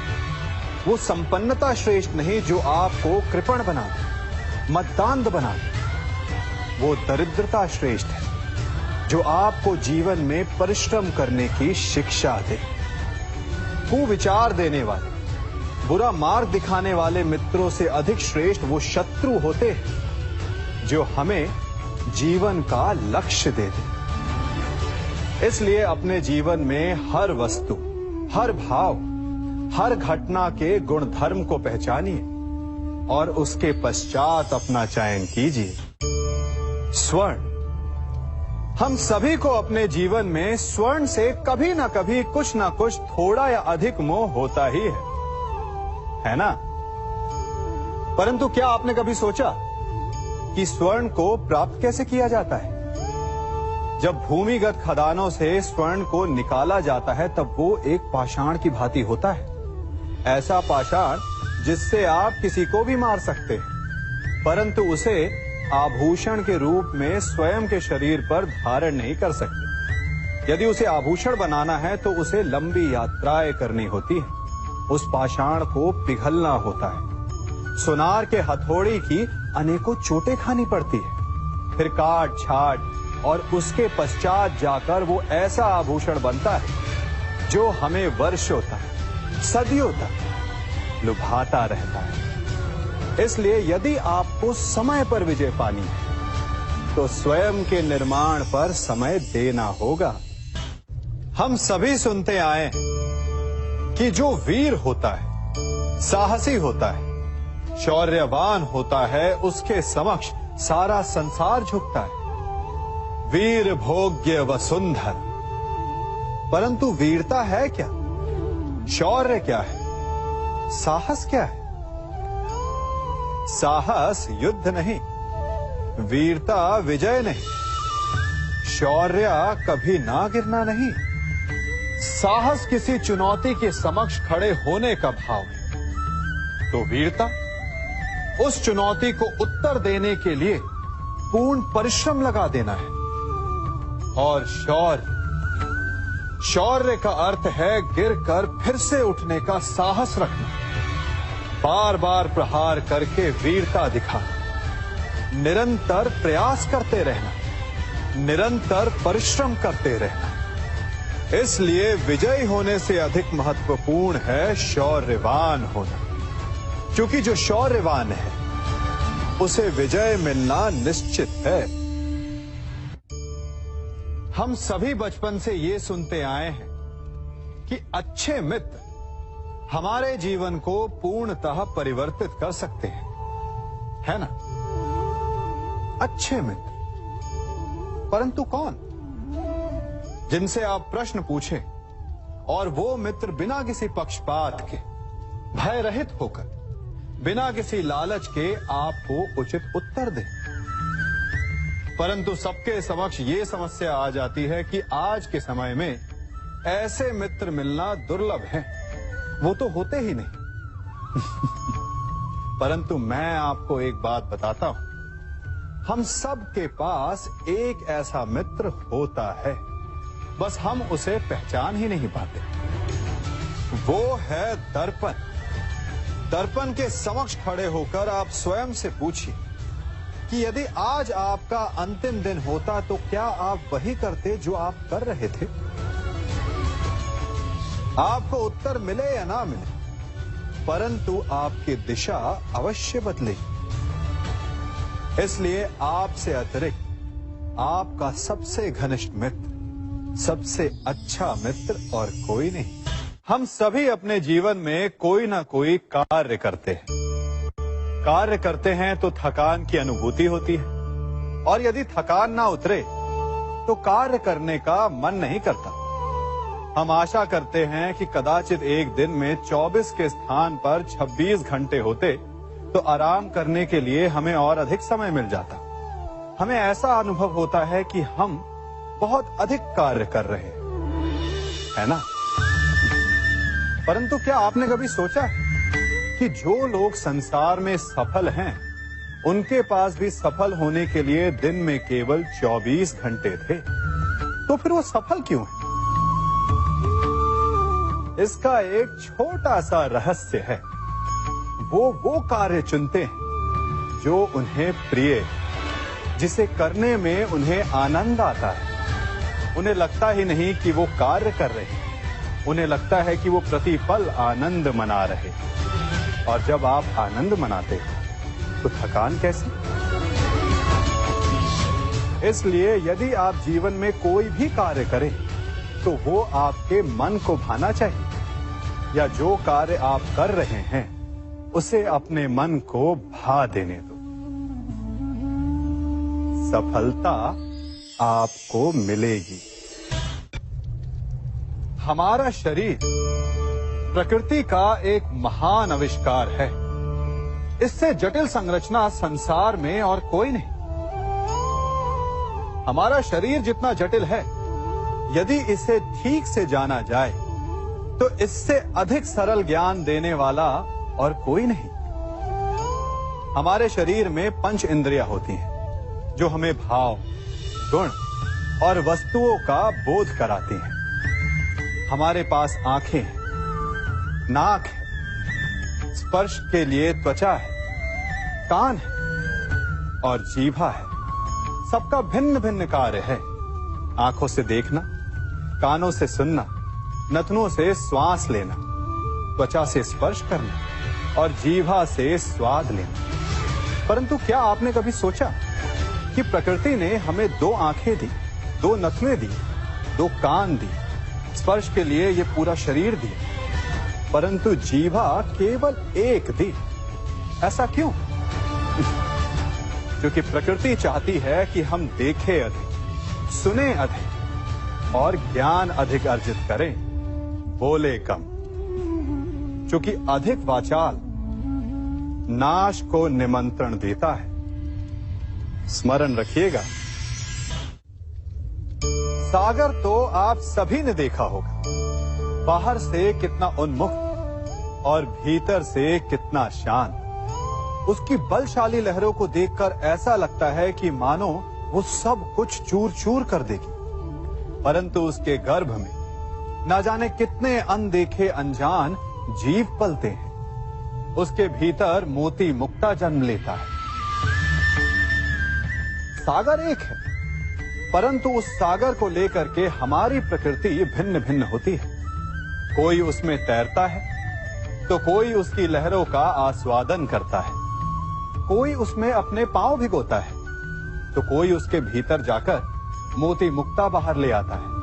वो संपन्नता श्रेष्ठ नहीं जो आपको कृपण बनाते, मतदान बनाते। वो दरिद्रता श्रेष्ठ है जो आपको जीवन में परिश्रम करने की शिक्षा दे। कुविचार देने वाले, बुरा मार्ग दिखाने वाले मित्रों से अधिक श्रेष्ठ वो शत्रु होते हैं जो हमें जीवन का लक्ष्य दे दे। इसलिए अपने जीवन में हर वस्तु, हर भाव, हर घटना के गुण धर्म को पहचानिए और उसके पश्चात अपना चयन कीजिए। स्वर्ण, हम सभी को अपने जीवन में स्वर्ण से कभी ना कभी कुछ ना कुछ थोड़ा या अधिक मोह होता ही है ना? परंतु क्या आपने कभी सोचा कि स्वर्ण को प्राप्त कैसे किया जाता है? जब भूमिगत खदानों से स्वर्ण को निकाला जाता है तब वो एक पाषाण की भांति होता है। ऐसा पाषाण जिससे आप किसी को भी मार सकते हैं, परंतु उसे आभूषण के रूप में स्वयं के शरीर पर धारण नहीं कर सकते। यदि उसे आभूषण बनाना है तो उसे लंबी यात्राएं करनी होती है, उस पाषाण को पिघलना होता है, सुनार के हथौड़ी की अनेकों चोटें खानी पड़ती है, फिर काट छाट और उसके पश्चात जाकर वो ऐसा आभूषण बनता है जो हमें वर्षों तक, सदियों तक लुभाता रहता है। इसलिए यदि आपको समय पर विजय पानी है तो स्वयं के निर्माण पर समय देना होगा। हम सभी सुनते आए हैं कि जो वीर होता है, साहसी होता है, शौर्यवान होता है, उसके समक्ष सारा संसार झुकता है। वीर भोग्य वसुंधर। परंतु वीरता है क्या? शौर्य क्या है? साहस क्या है? साहस युद्ध नहीं, वीरता विजय नहीं, शौर्य कभी ना गिरना नहीं। साहस किसी चुनौती के समक्ष खड़े होने का भाव है, तो वीरता उस चुनौती को उत्तर देने के लिए पूर्ण परिश्रम लगा देना है। और शौर्य का अर्थ है गिरकर फिर से उठने का साहस रखना, बार बार प्रहार करके वीरता दिखाना, निरंतर प्रयास करते रहना, निरंतर परिश्रम करते रहना। इसलिए विजयी होने से अधिक महत्वपूर्ण है शौर्यवान होना, क्योंकि जो शौर्यवान है उसे विजय मिलना निश्चित है। हम सभी बचपन से ये सुनते आए हैं कि अच्छे मित्र हमारे जीवन को पूर्णतः परिवर्तित कर सकते हैं, है ना? अच्छे मित्र, परंतु कौन? जिनसे आप प्रश्न पूछें और वो मित्र बिना किसी पक्षपात के, भय रहित होकर, बिना किसी लालच के आपको उचित उत्तर दें। परंतु सबके समक्ष ये समस्या आ जाती है कि आज के समय में ऐसे मित्र मिलना दुर्लभ है, वो तो होते ही नहीं। परंतु मैं आपको एक बात बताता हूं, हम सब के पास एक ऐसा मित्र होता है, बस हम उसे पहचान ही नहीं पाते। वो है दर्पण। दर्पण के समक्ष खड़े होकर आप स्वयं से पूछिए कि यदि आज आपका अंतिम दिन होता तो क्या आप वही करते जो आप कर रहे थे? आपको उत्तर मिले या ना मिले, परंतु आपकी दिशा अवश्य बदलेगी। इसलिए आपसे अतिरिक्त आपका सबसे घनिष्ठ मित्र, सबसे अच्छा मित्र और कोई नहीं। हम सभी अपने जीवन में कोई ना कोई कार्य करते हैं। कार्य करते हैं तो थकान की अनुभूति होती है, और यदि थकान ना उतरे तो कार्य करने का मन नहीं करता। हम आशा करते हैं कि कदाचित एक दिन में 24 के स्थान पर 26 घंटे होते तो आराम करने के लिए हमें और अधिक समय मिल जाता। हमें ऐसा अनुभव होता है कि हम बहुत अधिक कार्य कर रहे हैं, है ना? परंतु क्या आपने कभी सोचा है कि जो लोग संसार में सफल हैं, उनके पास भी सफल होने के लिए दिन में केवल 24 घंटे थे, तो फिर वो सफल क्यों है? इसका एक छोटा सा रहस्य है। वो कार्य चुनते हैं जो उन्हें प्रिय है, जिसे करने में उन्हें आनंद आता है। उन्हें लगता ही नहीं कि वो कार्य कर रहे हैं, उन्हें लगता है कि वो प्रतिपल आनंद मना रहे हैं। और जब आप आनंद मनाते हैं तो थकान कैसी? इसलिए यदि आप जीवन में कोई भी कार्य करें तो वो आपके मन को भाना चाहिए, या जो कार्य आप कर रहे हैं उसे अपने मन को भा देने दो। सफलता आपको मिलेगी। हमारा शरीर प्रकृति का एक महान आविष्कार है। इससे जटिल संरचना संसार में और कोई नहीं। हमारा शरीर जितना जटिल है, यदि इसे ठीक से जाना जाए तो इससे अधिक सरल ज्ञान देने वाला और कोई नहीं। हमारे शरीर में पंच इंद्रियां होती हैं जो हमें भाव, गुण और वस्तुओं का बोध कराती हैं। हमारे पास आंखें हैं, नाक है, स्पर्श के लिए त्वचा है, कान है और जीभा है। सबका भिन्न भिन्न कार्य है। आंखों से देखना, कानों से सुनना, नथनों से श्वास लेना, त्वचा से स्पर्श करना और जीभा से स्वाद लेना। परंतु क्या आपने कभी सोचा कि प्रकृति ने हमें 2 आंखें दी, 2 नथुएं दी, 2 कान दी, स्पर्श के लिए ये पूरा शरीर दिया, परंतु जीभा केवल 1 दी? ऐसा क्यों? क्योंकि प्रकृति चाहती है कि हम देखें अधिक, सुने अधिक और ज्ञान अधिक अर्जित करें, बोले कम। क्योंकि अधिक वाचाल नाश को निमंत्रण देता है। स्मरण रखिएगा। सागर तो आप सभी ने देखा होगा, बाहर से कितना उन्मुक्त और भीतर से कितना शांत। उसकी बलशाली लहरों को देखकर ऐसा लगता है कि मानो वो सब कुछ चूर चूर कर देगी, परंतु उसके गर्भ में ना जाने कितने अनदेखे अनजान जीव पलते हैं। उसके भीतर मोती मुक्ता जन्म लेता है। सागर एक है, परंतु उस सागर को लेकर के हमारी प्रकृति भिन्न भिन्न होती है। कोई उसमें तैरता है तो कोई उसकी लहरों का आस्वादन करता है, कोई उसमें अपने पांव भिगोता है तो कोई उसके भीतर जाकर मोती मुक्ता बाहर ले आता है,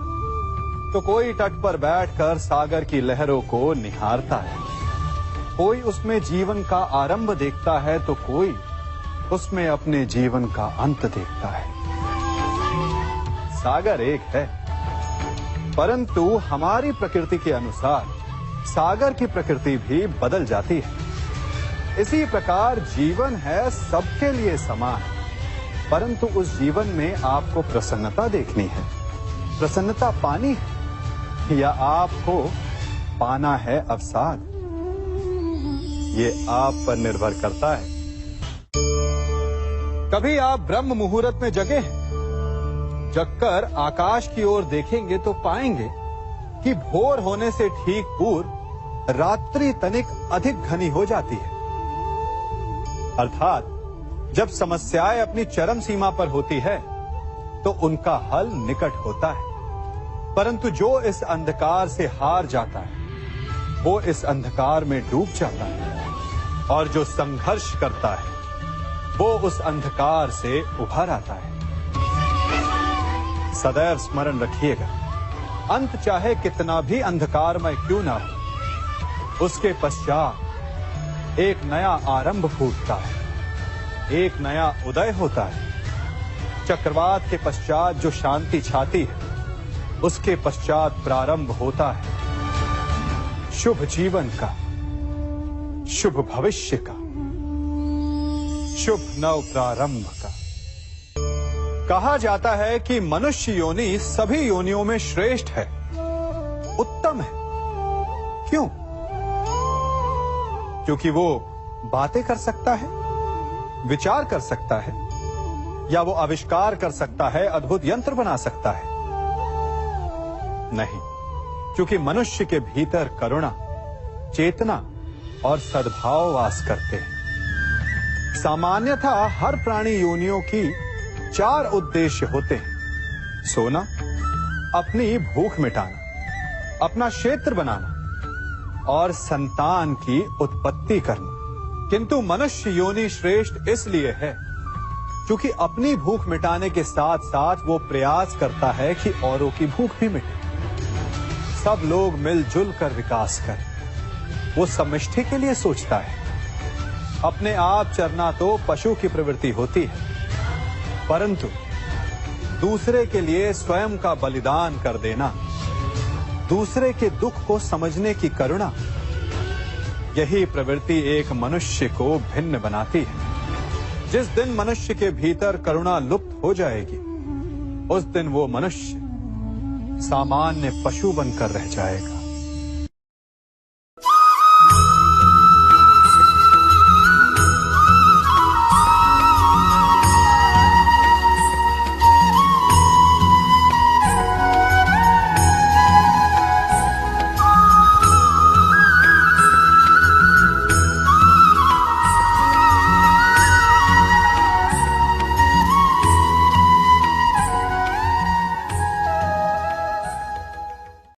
तो कोई तट पर बैठकर सागर की लहरों को निहारता है। कोई उसमें जीवन का आरंभ देखता है तो कोई उसमें अपने जीवन का अंत देखता है। सागर एक है, परंतु हमारी प्रकृति के अनुसार सागर की प्रकृति भी बदल जाती है। इसी प्रकार जीवन है सबके लिए समान, परंतु उस जीवन में आपको प्रसन्नता देखनी है, प्रसन्नता पानी है, या आपको पाना है अवसाद, ये आप पर निर्भर करता है। कभी आप ब्रह्म मुहूर्त में जगे हैं? जगकर आकाश की ओर देखेंगे तो पाएंगे कि भोर होने से ठीक पूर्व रात्रि तनिक अधिक घनी हो जाती है। अर्थात जब समस्याएं अपनी चरम सीमा पर होती है तो उनका हल निकट होता है, परंतु जो इस अंधकार से हार जाता है वो इस अंधकार में डूब जाता है, और जो संघर्ष करता है वो उस अंधकार से उभर आता है। सदैव स्मरण रखिएगा, अंत चाहे कितना भी अंधकारमय क्यों ना हो, उसके पश्चात एक नया आरंभ फूटता है, एक नया उदय होता है। चक्रवात के पश्चात जो शांति छाती है, उसके पश्चात प्रारंभ होता है शुभ जीवन का, शुभ भविष्य का, शुभ नव प्रारंभ का। कहा जाता है कि मनुष्य योनि सभी योनियों में श्रेष्ठ है, उत्तम है। क्यों? क्योंकि वो बातें कर सकता है, विचार कर सकता है, या वो आविष्कार कर सकता है, अद्भुत यंत्र बना सकता है? नहीं, क्योंकि मनुष्य के भीतर करुणा, चेतना और सद्भाव वास करते हैं। सामान्यतः हर प्राणी योनियों की 4 उद्देश्य होते हैं: सोना, अपनी भूख मिटाना, अपना क्षेत्र बनाना और संतान की उत्पत्ति करना। किंतु मनुष्य योनि श्रेष्ठ इसलिए है क्योंकि अपनी भूख मिटाने के साथ साथ वो प्रयास करता है कि औरों की भूख भी मिटे, सब लोग मिलजुल कर विकास करें। वो समष्टि के लिए सोचता है। अपने आप चरना तो पशु की प्रवृत्ति होती है, परंतु दूसरे के लिए स्वयं का बलिदान कर देना, दूसरे के दुख को समझने की करुणा, यही प्रवृत्ति एक मनुष्य को भिन्न बनाती है। जिस दिन मनुष्य के भीतर करुणा लुप्त हो जाएगी, उस दिन वो मनुष्य सामान्य पशु बनकर रह जाएगा।